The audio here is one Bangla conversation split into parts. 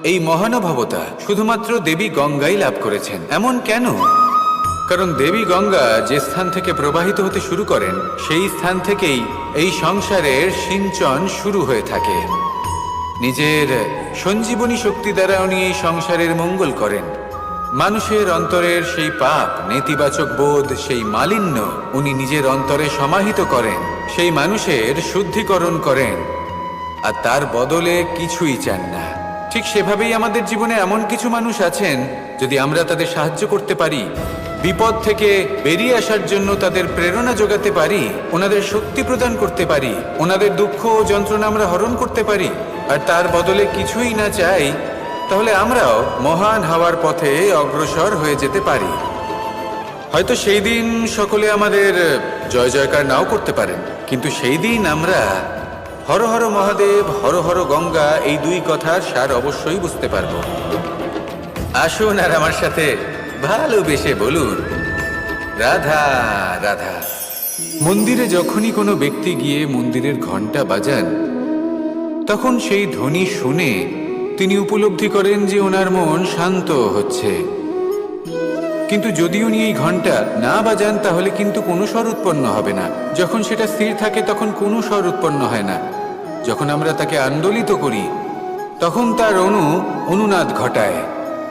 এই মহানুভবতা শুধুমাত্র দেবী গঙ্গাই লাভ করেছেন। এমন কেন? কারণ দেবী গঙ্গা যে স্থান থেকে প্রবাহিত হতে শুরু করেন, সেই স্থান থেকেই এই সংসারের সিঞ্চন শুরু হয়ে থাকে। নিজের সঞ্জীবনী শক্তি দ্বারা উনি এই সংসারের মঙ্গল করেন। মানুষের অন্তরের সেই পাপ, নেতিবাচক বোধ, সেই মালিন্য উনি নিজের অন্তরে সমাহিত করেন, সেই মানুষের শুদ্ধিকরণ করেন, আর তার বদলে কিছুই চান না। ঠিক সেভাবেই আমাদের জীবনে এমন কিছু মানুষ আছেন, যদি আমরা তাদের সাহায্য করতে পারি, বিপদ থেকে বেরিয়ে আসার জন্য তাদের প্রেরণা যোগাতে পারি, ওনাদের শক্তি প্রদান করতে পারি, ওনাদের দুঃখ ও যন্ত্রণা আমরা হরণ করতে পারি, আর তার বদলে কিছুই না চাই, তাহলে আমরাও মহান হওয়ার পথে অগ্রসর হয়ে যেতে পারি। হয়তো সেই দিন সকলে আমাদের জয় জয়কার নাও করতে পারেন, কিন্তু সেই দিন আমরা হর হর মহাদেব, হর হর গঙ্গা এই দুই কথার সার অবশ্যই বুঝতে পারব। আসুন আর আমার সাথে ভালোবেসে বলুন, রাধা রাধা। মন্দিরে যখনই কোনো ব্যক্তি গিয়ে মন্দিরের ঘণ্টা বাজান, তখন সেই ধ্বনি শুনে তিনি উপলব্ধি করেন যে ওনার মন শান্ত হচ্ছে। কিন্তু যদি উনি এই ঘণ্টা না বাজান, তাহলে কিন্তু কোনো স্বর উৎপন্ন হবে না। যখন সেটা স্থির থাকে তখন কোনো স্বর উৎপন্ন হয় না। যখন আমরা তাকে আন্দোলিত করি, তখন তার অনুনাদ ঘটায়,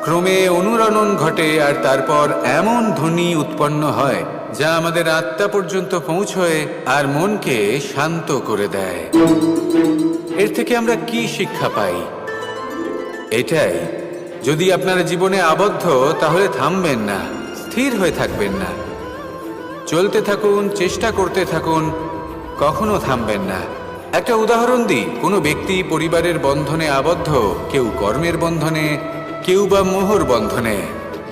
ক্রমে অনুরণন ঘটে, আর তারপর এমন ধ্বনি উৎপন্ন হয় যা আমাদের আত্মা পর্যন্ত পৌঁছয় আর মনকে শান্ত করে দেয়। এর থেকে আমরা কি শিক্ষা পাই? এটাই, যদি আপনার জীবনে আবদ্ধ, তাহলে থামবেন না, স্থির হয়ে থাকবেন না, চলতে থাকুন, চেষ্টা করতে থাকুন, কখনো থামবেন না। একটা উদাহরণ দিই, কোনো ব্যক্তি পরিবারের বন্ধনে আবদ্ধ, কেউ কর্মের বন্ধনে, কেউ বা মোহর বন্ধনে।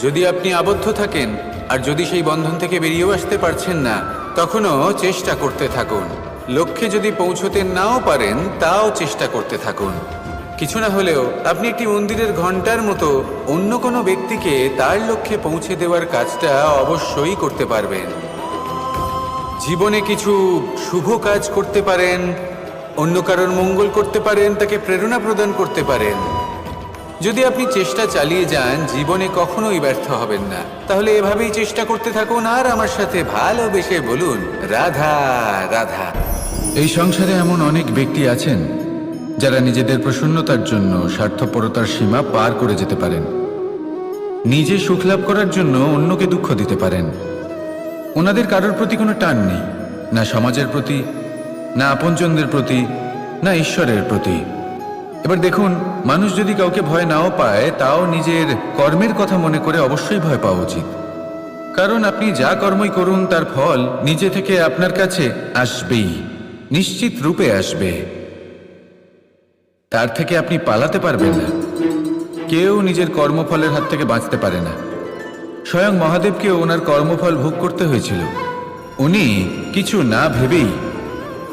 যদি আপনি আবদ্ধ থাকেন আর যদি সেই বন্ধন থেকে বেরিয়েও আসতে পারছেন না, তখনও চেষ্টা করতে থাকুন। লক্ষ্যে যদি পৌঁছতে নাও পারেন, তাও চেষ্টা করতে থাকুন। কিছু না হলেও আপনি একটি মন্দিরের ঘণ্টার মতো অন্য কোনো ব্যক্তিকে তার লক্ষ্যে পৌঁছে দেওয়ার কাজটা অবশ্যই করতে পারবেন। জীবনে কিছু শুভ কাজ করতে পারেন, অন্য কারোর মঙ্গল করতে পারেন, তাকে প্রেরণা প্রদান করতে পারেন। যদি আপনি চেষ্টা চালিয়ে যান, জীবনে কখনোই ব্যর্থ হবেন না। তাহলে এভাবেই চেষ্টা করতে থাকুন আর আমার সাথে ভালোবেসে বলুন, রাধা রাধা। এই সংসারে এমন অনেক ব্যক্তি আছেন যারা নিজেদের প্রসন্নতার জন্য স্বার্থপরতার সীমা পার করে যেতে পারেন। নিজে সুখ লাভ করার জন্য অন্যকে দুঃখ দিতে পারেন। ওনাদের কারোর প্রতি কোনো টান নেই, না সমাজের প্রতি, না আপনজনদের প্রতি, না ঈশ্বরের প্রতি। এবার দেখুন, মানুষ যদি কাউকে ভয় নাও পায়, তাও নিজের কর্মের কথা মনে করে অবশ্যই ভয় পাওয়া উচিত। কারণ আপনি যা কর্মই করুন, তার ফল নিজে থেকে আপনার কাছে আসবেই, নিশ্চিত রূপে আসবে। তার থেকে আপনি পালাতে পারবেন না। কেউ নিজের কর্মফলের হাত থেকে বাঁচতে পারে না। স্বয়ং মহাদেবকেও ওনার কর্মফল ভোগ করতে হয়েছিল। উনি কিছু না ভেবেই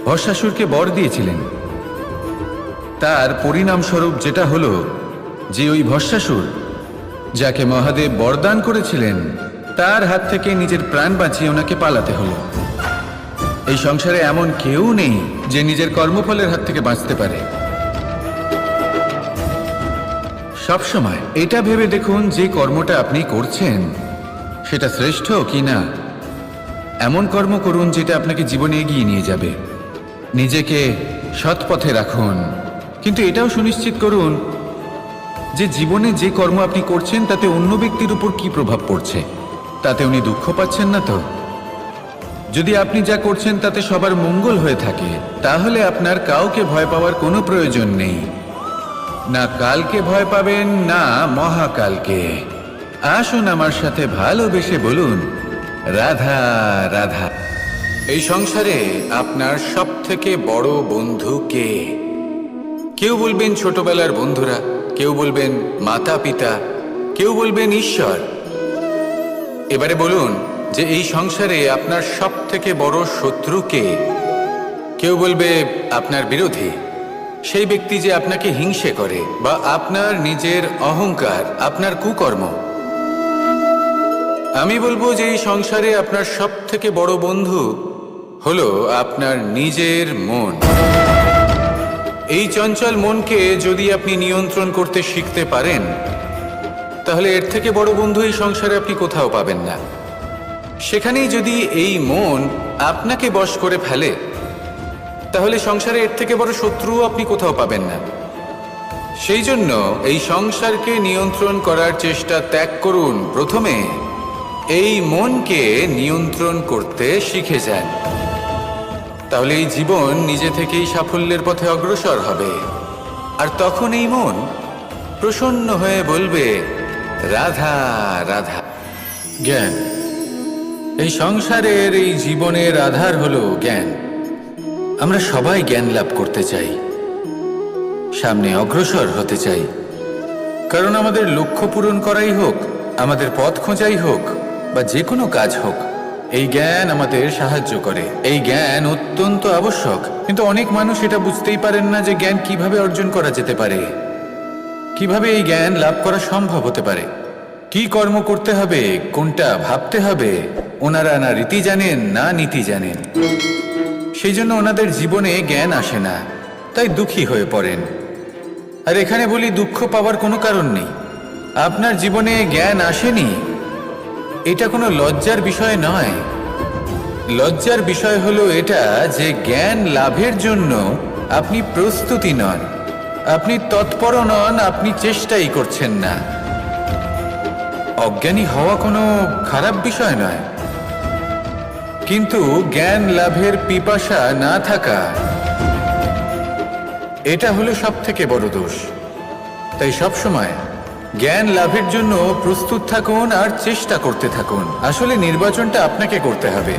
ভস্মাসুরকে বর দিয়েছিলেন। তার পরিণামস্বরূপ যেটা হলো যে ওই ভস্মাসুর, যাকে মহাদেব বরদান করেছিলেন, তার হাত থেকে নিজের প্রাণ বাঁচিয়ে ওনাকে পালাতে হলো। এই সংসারে এমন কেউ নেই যে নিজের কর্মফলের হাত থেকে বাঁচতে পারে। সবসময় এটা ভেবে দেখুন যে কর্মটা আপনি করছেন সেটা শ্রেষ্ঠ কি না। এমন কর্ম করুন যেটা আপনাকে জীবনে এগিয়ে নিয়ে যাবে। নিজেকে সৎ পথে রাখুন, কিন্তু এটাও সুনিশ্চিত করুন যে জীবনে যে কর্ম আপনি করছেন তাতে অন্য ব্যক্তির উপর কি প্রভাব পড়ছে, তাতে উনি দুঃখ পাচ্ছেন না তো। যদি আপনি যা করছেন তাতে সবার মঙ্গল হয়ে থাকে, তাহলে আপনার কাউকে ভয় পাওয়ার কোনো প্রয়োজন নেই। না কালকে ভয় পাবেন, না মহাকালকে। আসুন আমার সাথে ভালোবেসে বলুন, রাধা রাধা। এই সংসারে আপনার সব থেকে বড় বন্ধু কে? কেউ বলবেন ছোটবেলার বন্ধুরা, কেউ বলবেন মাতা পিতা, কেউ বলবেন ঈশ্বর। এবারে বলুন যে এই সংসারে আপনার সব থেকে বড় শত্রু কে? কেউ বলবে আপনার বিরোধী, সেই ব্যক্তি যে আপনাকে হিংসে করে, বা আপনার নিজের অহংকার, আপনার কুকর্ম। আমি বলবো যে এই সংসারে আপনার সব থেকে বড় বন্ধু হলো আপনার নিজের মন। এই চঞ্চল মনকে যদি আপনি নিয়ন্ত্রণ করতে শিখতে পারেন, তাহলে এর থেকে বড় বন্ধু এই সংসারে আপনি কোথাও পাবেন না। সেখানেই যদি এই মন আপনাকে বশ করে ফেলে, তাহলে সংসারে এর থেকে বড় শত্রুও আপনি কোথাও পাবেন না। সেই জন্য এই সংসারকে নিয়ন্ত্রণ করার চেষ্টা ত্যাগ করুন। প্রথমে এই মনকে নিয়ন্ত্রণ করতে শিখে যান, তাহলে এই জীবন নিজে থেকেই সাফল্যের পথে অগ্রসর হবে। আর তখন এই মন প্রসন্ন হয়ে বলবে, রাধা রাধা। জ্ঞান, এই সংসারের এই জীবনের আধার হলো জ্ঞান। আমরা সবাই জ্ঞান লাভ করতে চাই, সামনে অগ্রসর হতে চাই, কারণ আমাদের লক্ষ্য পূরণ করাই হোক, আমাদের পথ খোঁজাই হোক, বা যে কোনো কাজ হোক, এই জ্ঞান আমাদের সাহায্য করে। এই জ্ঞান অত্যন্ত আবশ্যক, কিন্তু অনেক মানুষ এটা বুঝতেই পারেন না যে জ্ঞান কিভাবে অর্জন করা যেতে পারে, কিভাবে এই জ্ঞান লাভ করা সম্ভব হতে পারে, কি কর্ম করতে হবে, কোনটা ভাবতে হবে। ওনারা না রীতি জানেন না নীতি জানেন, সেই জন্য ওনাদের জীবনে জ্ঞান আসে না, তাই দুঃখী হয়ে পড়েন। আর এখানে বলি, দুঃখ পাওয়ার কোনো কারণ নেই। আপনার জীবনে জ্ঞান আসেনি, এটা কোনো লজ্জার বিষয় নয়। লজ্জার বিষয় হলো এটা যে জ্ঞান লাভের জন্য আপনি প্রস্তুতি নন, আপনি তৎপর নন, আপনি চেষ্টাই করছেন না। অজ্ঞানী হওয়া কোনো খারাপ বিষয় নয়, কিন্তু জ্ঞান লাভের পিপাসা না থাকা, এটা হলো সবথেকে বড় দোষ। তাই সবসময় জ্ঞান লাভের জন্য প্রস্তুত থাকুন আর চেষ্টা করতে থাকুন। আসলে নির্বাচনটা আপনাকে করতে হবে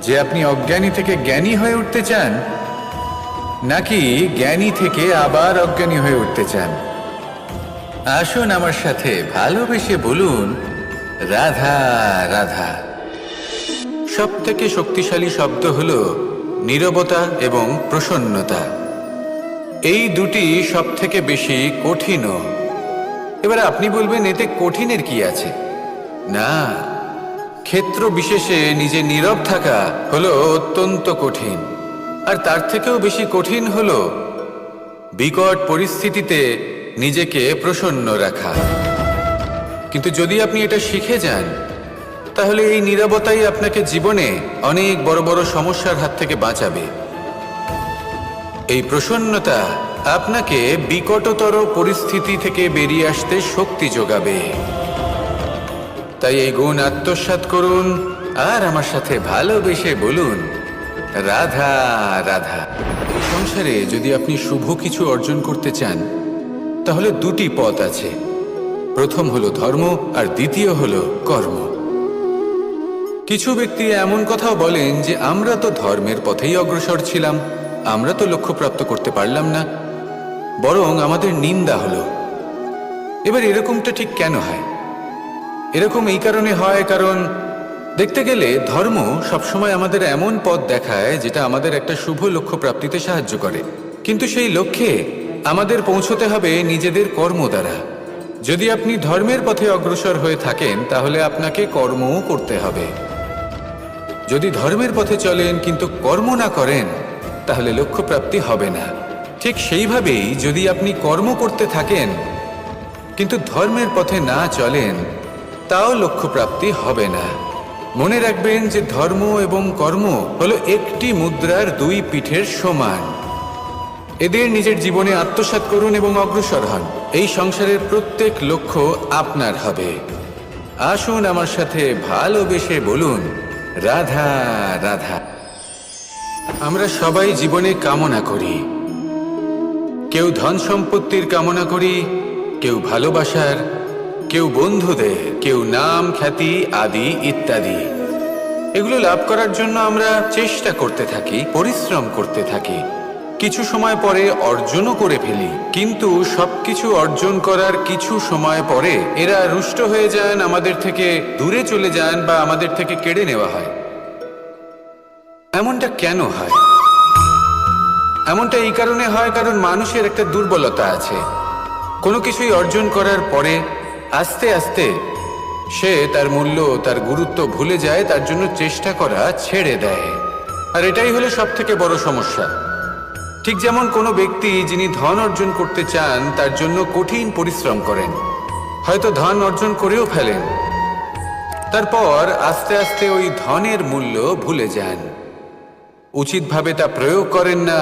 যে আপনি অজ্ঞানী থেকে জ্ঞানী হয়ে উঠতে চান, নাকি জ্ঞানী থেকে আবার অজ্ঞানী হয়ে উঠতে চান। আসুন আমার সাথে ভালোবেসে বলুন, রাধা রাধা। সবথেকে শক্তিশালী শব্দ হলো নীরবতা এবং প্রসন্নতা। এই দুটি সবথেকে বেশি কঠিনও। এবার আপনি বলবেন, এতে কঠিনের কি আছে? না, ক্ষেত্র বিশেষে নিজে নীরব থাকা হলো অত্যন্ত কঠিন। আর তার থেকেও বেশি কঠিন হলো বিকট পরিস্থিতিতে নিজেকে প্রসন্ন রাখা। কিন্তু যদি আপনি এটা শিখে যান, তাহলে এই নীরবতাই আপনাকে জীবনে অনেক বড় বড় সমস্যার হাত থেকে বাঁচাবে। এই প্রসন্নতা আপনাকে বিকটতর পরিস্থিতি থেকে বেরিয়ে আসতে শক্তি যোগাবে। তাই এই গুণ আত্মসাৎ করুন আর আমার সাথে ভালোবেসে বলুন, রাধা রাধা। এই সংসারে যদি আপনি শুভ কিছু অর্জন করতে চান, তাহলে দুটি পথ আছে। প্রথম হলো ধর্ম আর দ্বিতীয় হলো কর্ম। কিছু ব্যক্তি এমন কথাও বলেন যে আমরা তো ধর্মের পথেই অগ্রসর ছিলাম, আমরা তো লক্ষ্যপ্রাপ্ত করতে পারলাম না, বরং আমাদের নিন্দা হলো। এবার এরকমটা ঠিক কেন হয়? এরকম এই কারণে হয়, কারণ দেখতে গেলে ধর্ম সবসময় আমাদের এমন পথ দেখায় যেটা আমাদের একটা শুভ লক্ষ্য প্রাপ্তিতে সাহায্য করে, কিন্তু সেই লক্ষ্যে আমাদের পৌঁছতে হবে নিজেদের কর্ম দ্বারা। যদি আপনি ধর্মের পথে অগ্রসর হয়ে থাকেন, তাহলে আপনাকে কর্মও করতে হবে। যদি ধর্মের পথে চলেন কিন্তু কর্ম না করেন, তাহলে লক্ষ্যপ্রাপ্তি হবে না। ঠিক সেইভাবেই যদি আপনি কর্ম করতে থাকেন কিন্তু ধর্মের পথে না চলেন, তাও লক্ষ্যপ্রাপ্তি হবে না। মনে রাখবেন যে ধর্ম এবং কর্ম হলো একটি মুদ্রার দুই পিঠের সমান। এদের নিজের জীবনে আত্মসাৎ করুন এবং অগ্রসর হন। এই সংসারের প্রত্যেক লক্ষ্য আপনার হবে। আসুন আমার সাথে ভালোবেসে বলুন, রাধা রাধা। আমরা সবাই জীবনে কামনা করি। কেউ ধন সম্পত্তির কামনা করি, কেউ ভালোবাসার, কেউ বন্ধুদের, কেউ নাম খ্যাতি আদি ইত্যাদি। এগুলো লাভ করার জন্য আমরা চেষ্টা করতে থাকি, পরিশ্রম করতে থাকি, কিছু সময় পরে অর্জনও করে ফেলি। কিন্তু সবকিছু অর্জন করার কিছু সময় পরে এরা রুষ্ট হয়ে যান, আমাদের থেকে দূরে চলে যান বা আমাদের থেকে কেড়ে নেওয়া হয়। এমনটা কেন হয়? এমনটা এই কারণে হয় কারণ মানুষের একটা দুর্বলতা আছে। কোনো কিছুই অর্জন করার পরে আস্তে আস্তে সে তার মূল্য, তার গুরুত্ব ভুলে যায়, তার জন্য চেষ্টা করা ছেড়ে দেয়। আর এটাই হলো সব থেকে বড় সমস্যা। ঠিক যেমন কোনো ব্যক্তি যিনি ধন অর্জন করতে চান তার জন্য কঠিন পরিশ্রম করেন, হয়তো ধন অর্জন করেও ফেলেন, তারপর আস্তে আস্তে ওই ধনের মূল্য ভুলে যান, উচিতভাবে তা প্রয়োগ করেন না,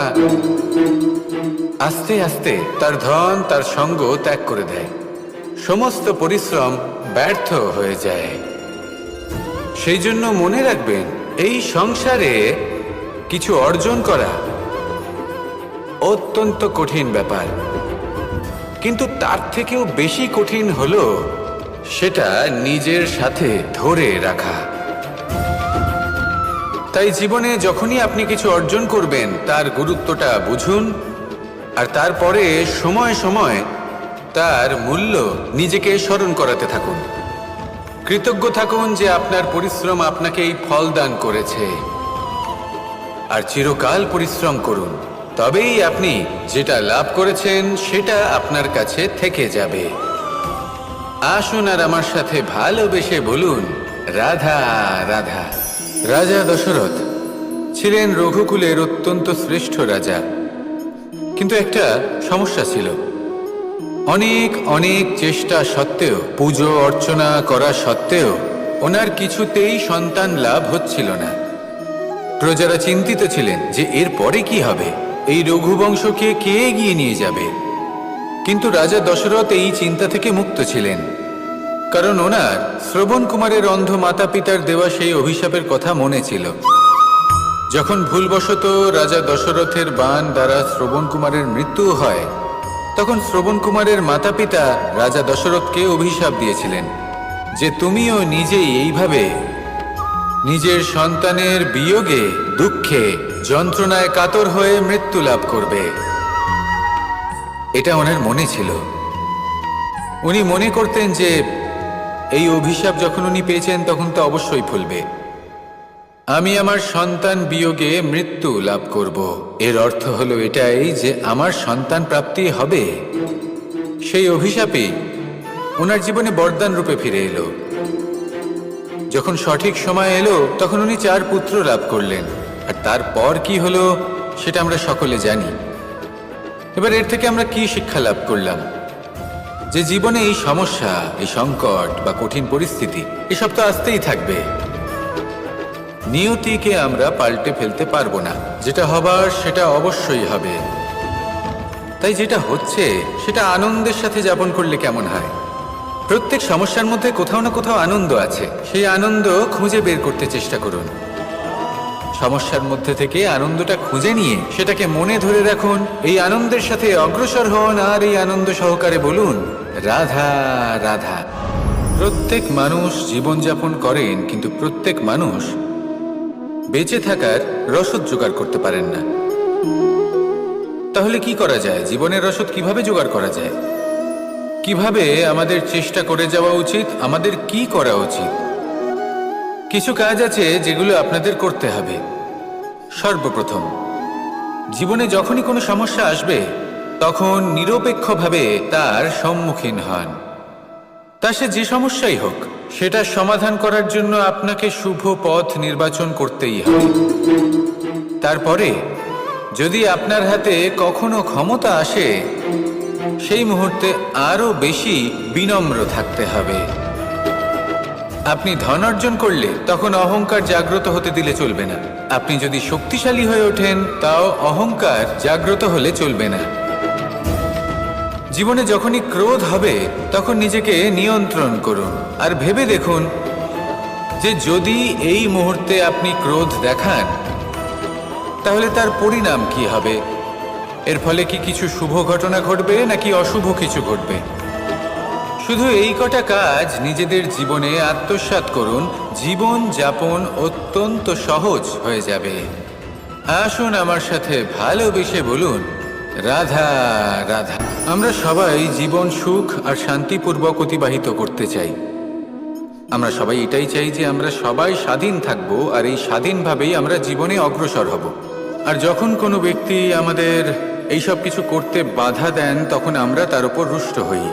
আস্তে আস্তে তার ধন তার সঙ্গ ত্যাগ করে দেয়, সমস্ত পরিশ্রম ব্যর্থ হয়ে যায়। সেই জন্য মনে রাখবেন, এই সংসারে কিছু অর্জন করা অত্যন্ত কঠিন ব্যাপার, কিন্তু তার থেকেও বেশি কঠিন হলো সেটা নিজের সাথে ধরে রাখা। তাই জীবনে যখনই আপনি কিছু অর্জন করবেন তার গুরুত্বটা বুঝুন, আর তারপরে সময় সময় তার মূল্য নিজেকে স্মরণ করাতে থাকুন। কৃতজ্ঞ থাকুন যে আপনার পরিশ্রম আপনাকে এই ফল দান করেছে, আর চিরকাল পরিশ্রম করুন, তবেই আপনি যেটা লাভ করেছেন সেটা আপনার কাছে থেকে যাবে। আসুন আর আমার সাথে ভালোবেসে বলুন, রাধা রাধা। রাজা দশরথ ছিলেন রঘুকুলের অত্যন্ত শ্রেষ্ঠ রাজা, কিন্তু একটা সমস্যা ছিল। অনেক অনেক চেষ্টা সত্ত্বেও, পুজো অর্চনা করা সত্ত্বেও ওনার কিছুতেই সন্তান লাভ হচ্ছিল না। প্রজারা চিন্তিত ছিলেন যে এর পরে কি হবে, এই রঘুবংশকে কে এগিয়ে নিয়ে যাবে। কিন্তু রাজা দশরথ এই চিন্তা থেকে মুক্ত ছিলেন, কারণ ওনার শ্রবণ কুমারের অন্ধ মাতা পিতার দেওয়া সেই অভিশাপের কথা মনে ছিল। যখন ভুলবশত রাজা দশরথের বাণ দ্বারা শ্রবণ কুমারের মৃত্যু হয়, তখন শ্রবণ কুমারের মাতা পিতা রাজা দশরথকে অভিশাপ দিয়েছিলেন যে তুমিও নিজেই এইভাবে নিজের সন্তানের বিয়োগে, দুঃখে, যন্ত্রণায় কাতর হয়ে মৃত্যু লাভ করবে। এটা ওনার মনে ছিল। উনি মনে করতেন যে এই অভিশাপ যখন উনি পেয়েছেন তখন তো অবশ্যই ফলবে। আমি আমার সন্তান বিয়োগে মৃত্যু লাভ করব, এর অর্থ হলো এটাই যে আমার সন্তান প্রাপ্তি হবে। সেই অভিশাপই ওনার জীবনে বরদান রূপে ফিরে এলো। যখন সঠিক সময় এলো তখন উনি 4 পুত্র লাভ করলেন, আর তারপর কি হলো সেটা আমরা সকলে জানি। এবার এর থেকে আমরা কি শিক্ষা লাভ করলাম? যে জীবনে এই সমস্যা, এই সংকট বা কঠিন পরিস্থিতি এসব তো আসতেই থাকবে। নিয়তিকে আমরা পাল্টে ফেলতে পারবো না, যেটা হবার সেটা অবশ্যই হবে। তাই যেটা হচ্ছে সেটা আনন্দের সাথে যাপন করলে কেমন হয়? প্রত্যেক সমস্যার মধ্যে কোথাও না কোথাও আনন্দ আছে, সেই আনন্দ খুঁজে বের করতে চেষ্টা করুন। সমস্যার মধ্যে থেকে আনন্দটা খুঁজে নিয়ে সেটাকে মনে ধরে রাখুন, এই আনন্দের সাথে অগ্রসর হন, আর এই আনন্দ সহকারে বলুন, রাধা রাধা। প্রত্যেক মানুষ জীবনযাপন করেন, কিন্তু প্রত্যেক মানুষ বেঁচে থাকার রসদ জোগাড় করতে পারেন না। তাহলে কি করা যায়? জীবনের রসদ কিভাবে জোগাড় করা যায়? কিভাবে আমাদের চেষ্টা করে যাওয়া উচিত? আমাদের কি করা উচিত? কিছু কাজ আছে যেগুলো আপনাদের করতে হবে। সর্বপ্রথম, জীবনে যখনই কোনো সমস্যা আসবে তখন নিরপেক্ষভাবে তার সম্মুখীন হন। তা সে যে সমস্যাই হোক, সেটা সমাধান করার জন্য আপনাকে শুভ পথ নির্বাচন করতেই হবে। তারপরে যদি আপনার হাতে কখনো ক্ষমতা আসে, সেই মুহূর্তে আরো বেশি বিনম্র থাকতে হবে। আপনি ধন অর্জন করলে তখন অহংকার জাগ্রত হতে দিলে চলবে না। আপনি যদি শক্তিশালী হয়ে ওঠেন, তাও অহংকার জাগ্রত হলে চলবে না। জীবনে যখনই ক্রোধ হবে তখন নিজেকে নিয়ন্ত্রণ করুন, আর ভেবে দেখুন যে যদি এই মুহূর্তে আপনি ক্রোধ দেখান তাহলে তার পরিণাম কি হবে। এর ফলে কি কিছু শুভ ঘটনা ঘটবে নাকি অশুভ কিছু ঘটবে? শুধু এই কটা কাজ নিজেদের জীবনে আত্মসাৎ করুন, জীবন যাপন অত্যন্ত সহজ হয়ে যাবে। আসুন আমার সাথে ভালোবেসে বলুন, রাধা রাধা। আমরা সবাই জীবন সুখ আর শান্তিপূর্বক অতিবাহিত করতে চাই। আমরা সবাই এটাই চাই যে আমরা সবাই স্বাধীন থাকব, আর এই স্বাধীনভাবেই আমরা জীবনে অগ্রসর হব। আর যখন কোনো ব্যক্তি আমাদের এইসব কিছু করতে বাধা দেন তখন আমরা তার উপর রুষ্ট হই।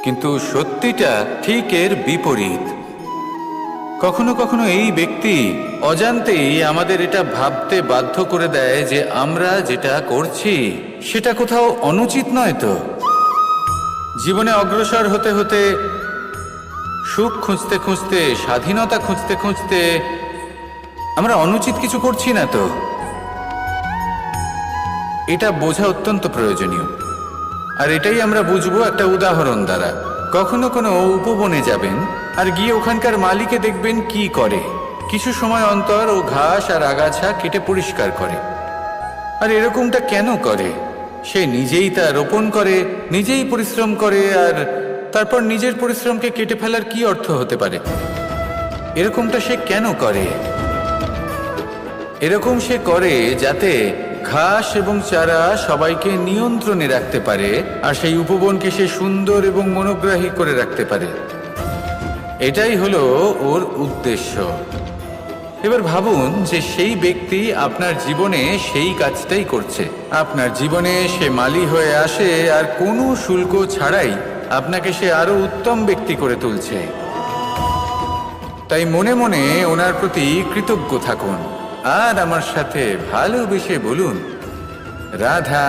কিন্তু সত্যিটা ঠিক এর বিপরীত। কখনো কখনো এই ব্যক্তি অজান্তেই আমাদের এটা ভাবতে বাধ্য করে দেয় যে আমরা যেটা করছি সেটা কোথাও অনুচিত নয় তো। জীবনে অগ্রসর হতে হতে, সুখ খুঁজতে খুঁজতে, স্বাধীনতা খুঁজতে খুঁজতে আমরা অনুচিত কিছু করছি না তো? এটা বোঝা অত্যন্ত প্রয়োজনীয়। আর এটাই আমরা বুঝবো একটা উদাহরণ দ্বারা। কখনো কোনো উপবনে যাবেন আর গিয়ে ওখানকার মালিকে দেখবেন কি করে। কিছু সময় অন্তর ও ঘাস আর আগাছা কেটে পরিষ্কার করে। আর এরকমটা কেন করে? সে নিজেই তা রোপণ করে, নিজেই পরিশ্রম করে, আর তারপর নিজের পরিশ্রমকে কেটে ফেলার কি অর্থ হতে পারে? এরকমটা সে কেন করে? এরকম সে করে যাতে ঘাস এবং চারা সবাইকে নিয়ন্ত্রণে রাখতে পারে, আর সেই উপবনকে সে সুন্দর এবং মনোগ্রাহী করে রাখতে পারে। এটাই হলো ওর উদ্দেশ্য। এবার ভাবুন যে সেই ব্যক্তি আপনার জীবনে সেই কাজটাই করছে। আপনার জীবনে সে মালি হয়ে আসে আর কোনো শুল্ক ছাড়াই আপনাকে সে আরো উত্তম ব্যক্তি করে তুলছে। তাই মনে মনে ওনার প্রতি কৃতজ্ঞ থাকুন আর আমার সাথে ভালোবেসে বলুন, রাধা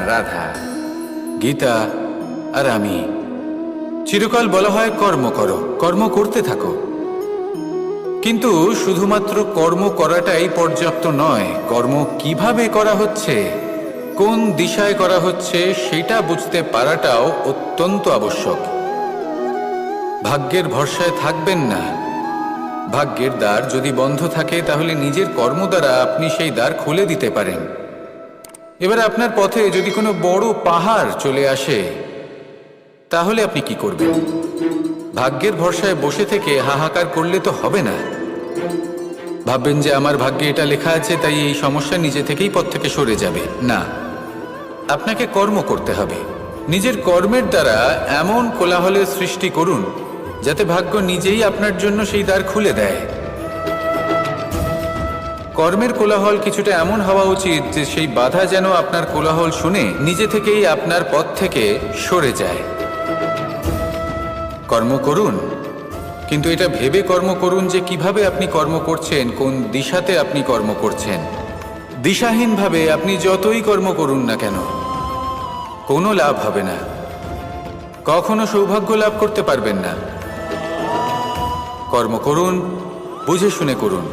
রাধা। গীতা আর আমি। চিরকাল বলা হয় কর্ম করো, কর্ম করতে থাকো। কিন্তু শুধুমাত্র কর্ম করাটাই পর্যাপ্ত নয়। কর্ম কিভাবে করা হচ্ছে, কোন দিশায় করা হচ্ছে সেটা বুঝতে পারাটাও অত্যন্ত আবশ্যক। ভাগ্যের ভরসায় থাকবেন না। ভাগ্যের দ্বার যদি বন্ধ থাকে তাহলে নিজের কর্ম দ্বারা আপনি সেই দ্বার খুলে দিতে পারেন। এবার আপনার পথে যদি কোনো বড় পাহাড় চলে আসে তাহলে আপনি কি করবেন? ভাগ্যের ভরসায় বসে থেকে হাহাকার করলে তো হবে না। ভাববেন যে আমার ভাগ্যে এটা লেখা আছে তাই এই সমস্যা নিজে থেকেই পথ থেকে সরে যাবে। না, আপনাকে কর্ম করতে হবে। নিজের কর্মের দ্বারা এমন কোলাহলের সৃষ্টি করুন যাতে ভাগ্য নিজেই আপনার জন্য সেই দ্বার খুলে দেয়। কর্মের কোলাহল কিছুটা এমন হওয়া উচিত যে সেই বাধা যেন আপনার কোলাহল শুনে নিজে থেকেই আপনার পথ থেকে সরে যায়। কর্ম করুন, কিন্তু এটা ভেবে কর্ম করুন যে কিভাবে আপনি কর্ম করছেন, কোন দিশাতে আপনি কর্ম করছেন। দিশাহীনভাবে আপনি যতই কর্ম করুন না কেন কোনো লাভ হবে না। কখনো সৌভাগ্য লাভ করতে পারবেন না। কর্ম করুন, বুঝে শুনে করুন।